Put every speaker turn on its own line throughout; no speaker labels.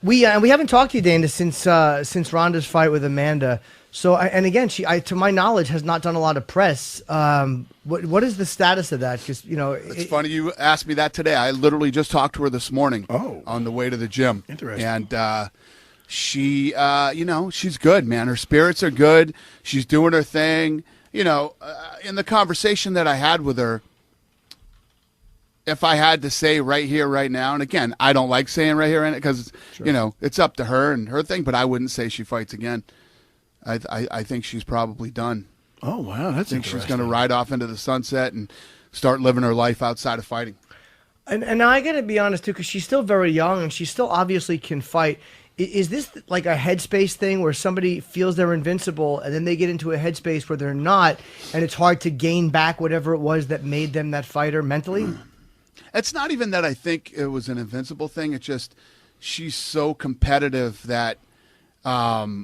We haven't talked to you, Dana, since Ronda's fight with Amanda. So, and again, she, to my knowledge, has not done a lot of press. What is the status of that? Because
it's funny you asked me that today. I literally just talked to her this morning. On the way to the gym.
Interesting.
And she, she's good, man. Her spirits are good. She's doing her thing. In the conversation that I had with her, if I had to say right here, right now, and again, I don't like saying right here, because it's up to her and her thing. But I wouldn't say she fights again. I think she's probably done.
Oh, wow. That's interesting.
She's going to ride off into the sunset and start living her life outside of fighting.
And I got to be honest, too, because she's still very young and she still obviously can fight. Is this like a headspace thing where somebody feels they're invincible and then they get into a headspace where they're not, and it's hard to gain back whatever it was that made them that fighter mentally?
It's not even that I think it was an invincible thing. It's just she's so competitive that her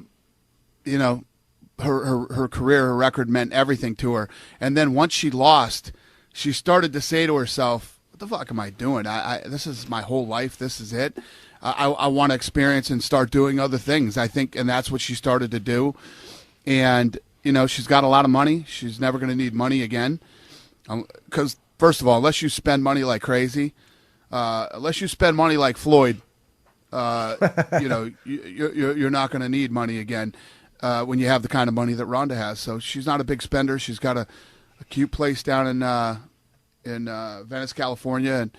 career, her record meant everything to her. And then once she lost, she started to say to herself, what the fuck am I doing? This is my whole life. This is it. I want to experience and start doing other things, I think. And that's what she started to do. And, she's got a lot of money. She's never going to need money again. Because, first of all, unless you spend money like crazy, unless you spend money like Floyd, you're not going to need money again. When you have the kind of money that Ronda has. So she's not a big spender. She's got a cute place down in Venice, California, and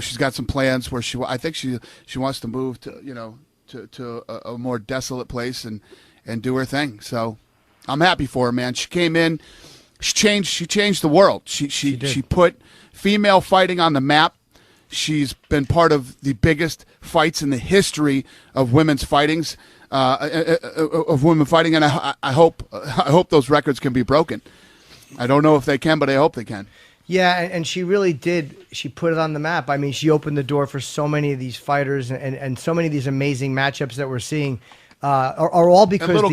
she's got some plans where I think she wants to move to to a more desolate place and do her thing. So I'm happy for her, man. She came in, she changed the world. She put female fighting on the map. She's been part of the biggest fights in the history of women's fightings. Of women fighting, and I hope those records can be broken. I don't know if they can, but I hope they can.
Yeah, and she really did. She put it on the map. I mean, she opened the door for so many of these fighters and so many of these amazing matchups that we're seeing are all because
and
of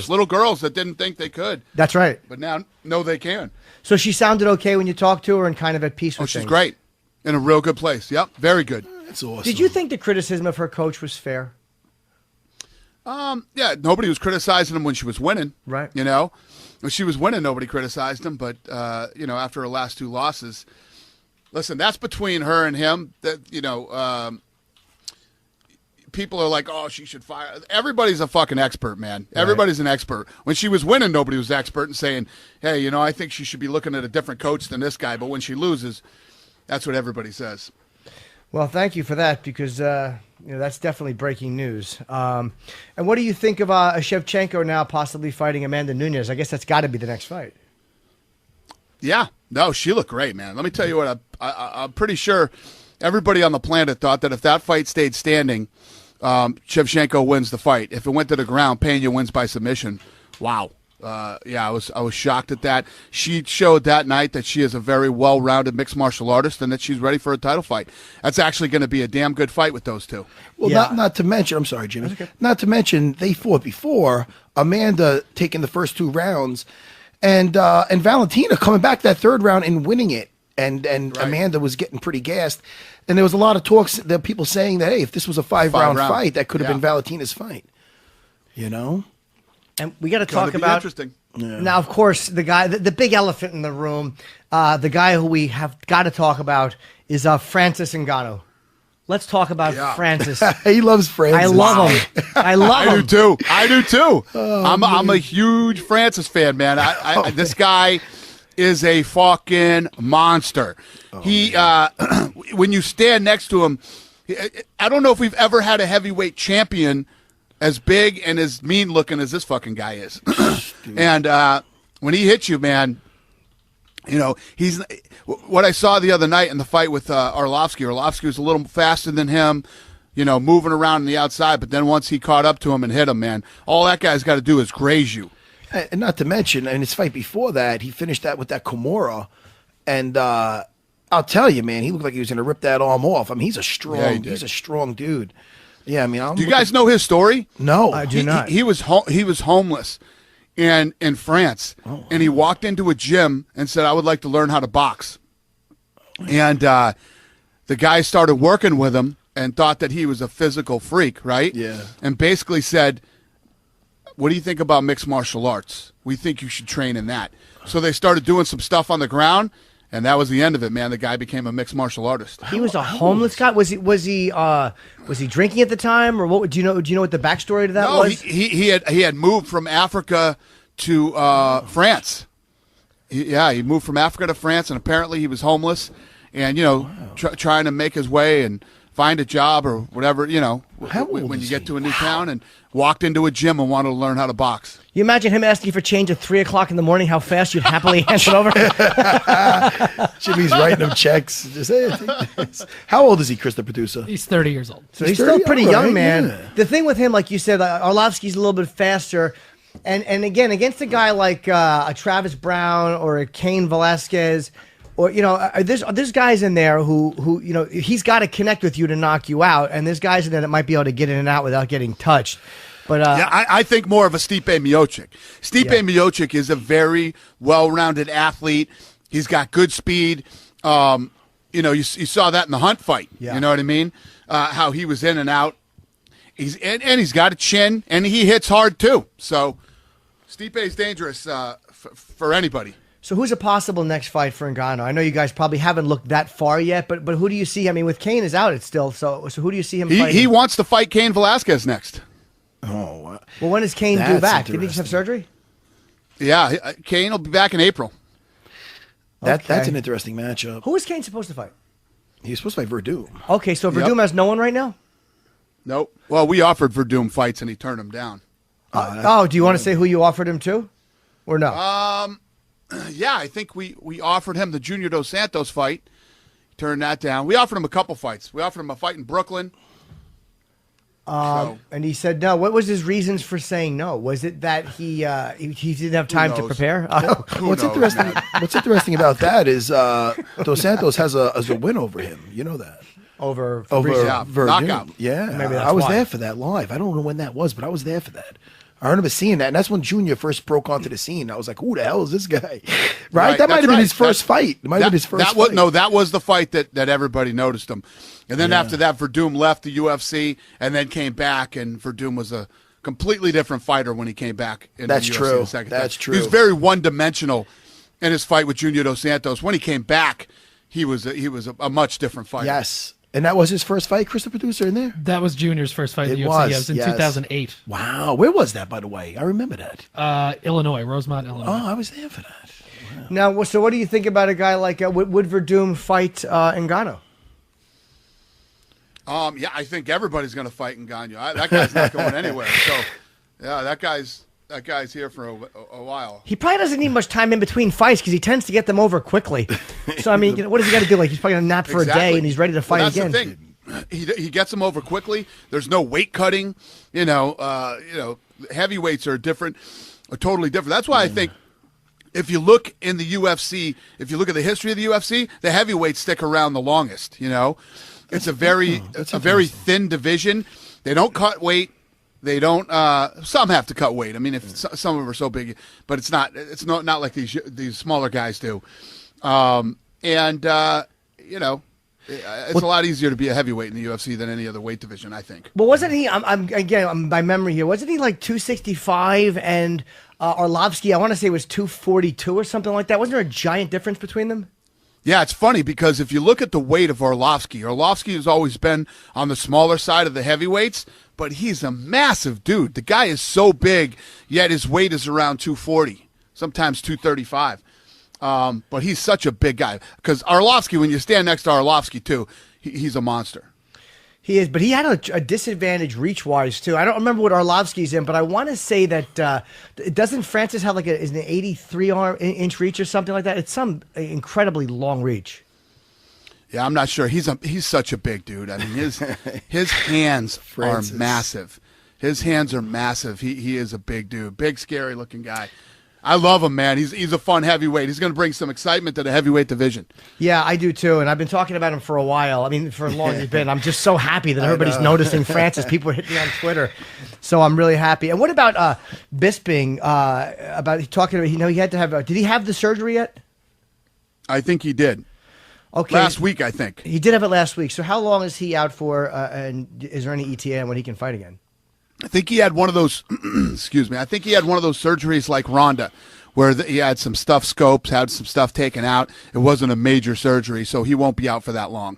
little girls that didn't think they could.
That's right.
But now know they can.
So she sounded okay when you talked to her and kind of at peace with
things.
She's
great. In a real good place. Yep, very good.
That's awesome.
Did you think the criticism of her coach was fair?
Yeah, nobody was criticizing him when she was winning.
Right.
When she was winning, nobody criticized him. But, after her last two losses, listen, that's between her and him. That people are like, oh, she should fire. Everybody's a fucking expert, man. Right. Everybody's an expert. When she was winning, nobody was expert and saying, hey, I think she should be looking at a different coach than this guy. But when she loses, that's what everybody says.
Well, thank you for that, because that's definitely breaking news. And what do you think of Shevchenko now possibly fighting Amanda Nunes? I guess that's got to be the next fight.
Yeah. No, she looked great, man. Let me tell you what, I'm pretty sure everybody on the planet thought that if that fight stayed standing, Shevchenko wins the fight. If it went to the ground, Pena wins by submission. Wow. I was shocked at that. She showed that night that she is a very well-rounded mixed martial artist and that she's ready for a title fight. That's actually going to be a damn good fight with those two.
Well, not to mention, I'm sorry, Jimmy. Okay. Not to mention they fought before, Amanda taking the first two rounds, and Valentina coming back that third round and winning it. And right. Amanda was getting pretty gassed. And there was a lot of talks, that people saying that, hey, if this was a five-round fight, that could have been Valentina's fight.
And we got to talk about
interesting.
Now, of course, the guy, the big elephant in the room, the guy who we have got to talk about is Francis Ngannou. Let's talk about Francis.
He loves Francis.
I love him. I love him.
I do too. Oh, I'm a huge Francis fan, man. This guy is a fucking monster. Oh, when you stand next to him, I don't know if we've ever had a heavyweight champion as big and as mean looking as this fucking guy is. And when he hits you, man, he's what I saw the other night in the fight with Arlovsky. Arlovsky was a little faster than him, moving around on the outside. But then once he caught up to him and hit him, man, all that guy's got to do is graze you.
And not to mention, in his fight before that, he finished that with that Kimura. And I'll tell you, man, he looked like he was going to rip that arm off. I mean, he's a strong dude. Yeah, I mean,
do you guys know his story?
No,
I do not.
He was homeless in France, and he walked into a gym and said, "I would like to learn how to box." And the guy started working with him and thought that he was a physical freak, right?
Yeah.
And basically said, what do you think about mixed martial arts? We think you should train in that. So they started doing some stuff on the ground, and that was the end of it, man. The guy became a mixed martial artist.
He was a homeless guy. Was he drinking at the time, or what? Do you know what the backstory to that was?
He had moved from Africa to France. He moved from Africa to France, and apparently he was homeless, and trying to make his way and find a job or whatever. When you get to a new town, and walked into a gym and wanted to learn how to box.
You imagine him asking for change at 3 o'clock in the morning? How fast you'd happily hand it over?
Jimmy's writing him checks. Just, hey, take this. How old is he, Chris, the producer?
He's 30 years old.
So he's still pretty young, man.
Yeah.
The thing with him, like you said, Arlovsky's a little bit faster. And again, against a guy like a Travis Brown or a Cain Velasquez, or there's guys in there who he's got to connect with you to knock you out, and there's guys in there that might be able to get in and out without getting touched. But
I think more of a Stipe Miocic. Miocic is a very well-rounded athlete. He's got good speed. You saw that in the Hunt fight.
Yeah.
You know what I mean? How he was in and out. He's got a chin, and he hits hard too. So Stipe's dangerous for anybody.
So who's a possible next fight for Ngannou? I know you guys probably haven't looked that far yet, but who do you see? I mean, with Cain is out, it's still so who do you see him fighting?
He wants to fight Cain Velasquez next.
Oh, wow.
Well, when does Cain due back? Did he just have surgery?
Yeah, Cain will be back in April.
That's an interesting matchup.
Who is Cain supposed to fight?
He's supposed to fight Verdum.
Okay, so Verdum has no one right now?
Nope. Well, we offered Verdum fights, and he turned them down.
Do you want to say who you offered him to? Or no?
Yeah, I think we offered him the Junior Dos Santos fight. He turned that down. We offered him a couple fights. We offered him a fight in Brooklyn.
And he said no. What was his reasons for saying no? Was it that he didn't have time to prepare?
What's interesting about that is Dos Santos has a win over him. You know that.
Over
Verdum.
Knockout.
Yeah,
Maybe that's
I was
why.
there for that live. I don't know when that was, but I was there for that. I remember seeing that, and that's when Junior first broke onto the scene. I was like, "Who the hell is this guy?" Right? That might have been his first fight. It might have been his first fight.
That was the fight that everybody noticed him. And then after that, Verdum left the UFC and then came back, and Verdum was a completely different fighter when he came back in the UFC the second time.
That's true.
He was very one-dimensional in his fight with Junior Dos Santos. When he came back, he was a much different fighter.
Yes. And that was his first fight, Chris, the producer, in there?
That was Junior's first fight in the UFC.
Was,
It was in
yes.
2008.
Wow. Where was that, by the way? I remember that.
Illinois, Rosemont, Illinois.
Oh, I was there for that. Wow.
Now, so what do you think about a guy like would Verdum fight Ngannou?
Yeah, I think everybody's going to fight Ngannou. That guy's not going anywhere. So, yeah, that guy's here for a while.
He probably doesn't need much time in between fights because he tends to get them over quickly. So, I mean, what does he got to do? Like, he's probably going to nap for a day and he's ready to fight again.
That's the thing. He gets them over quickly. There's no weight cutting. Heavyweights are totally different. That's why I think if you look in the UFC, if you look at the history of the UFC, the heavyweights stick around the longest. It's a very thin division. They don't cut weight. They don't. Some have to cut weight. I mean, if some of them are so big, but it's not like these smaller guys do. It's a lot easier to be a heavyweight in the UFC than any other weight division, I think.
Well, wasn't he? I'm by memory here. Wasn't he like 265 and Arlovsky? I want to say was 242 or something like that. Wasn't there a giant difference between them?
Yeah, it's funny because if you look at the weight of Arlovsky has always been on the smaller side of the heavyweights, but he's a massive dude. The guy is so big, yet his weight is around 240, sometimes 235. But he's such a big guy. Because Arlovsky, when you stand next to Arlovsky, too, he's a monster.
He is, but he had a disadvantage reach-wise, too. I don't remember what Arlovsky's in, but I want to say that doesn't Francis have like an 83-inch reach or something like that? It's some incredibly long reach.
Yeah, I'm not sure. He's such a big dude. I mean, his hands are massive. His hands are massive. He is a big dude, big, scary-looking guy. I love him, man. He's a fun heavyweight. He's going to bring some excitement to the heavyweight division.
Yeah, I do too, and I've been talking about him for a while. I mean, for as long as he's been. I'm just so happy that everybody's noticing Francis. People are hitting me on Twitter, so I'm really happy. And what about Bisping? About talking about, he had to have. Did he have the surgery yet?
I think he did.
Okay.
Last week, I think.
He did have it last week. So how long is he out for? And is there any ETA on when he can fight again?
I think he had one of those. Excuse me. I think he had one of those surgeries like Ronda, where he had some stuff scoped, had some stuff taken out. It wasn't a major surgery, so he won't be out for that long.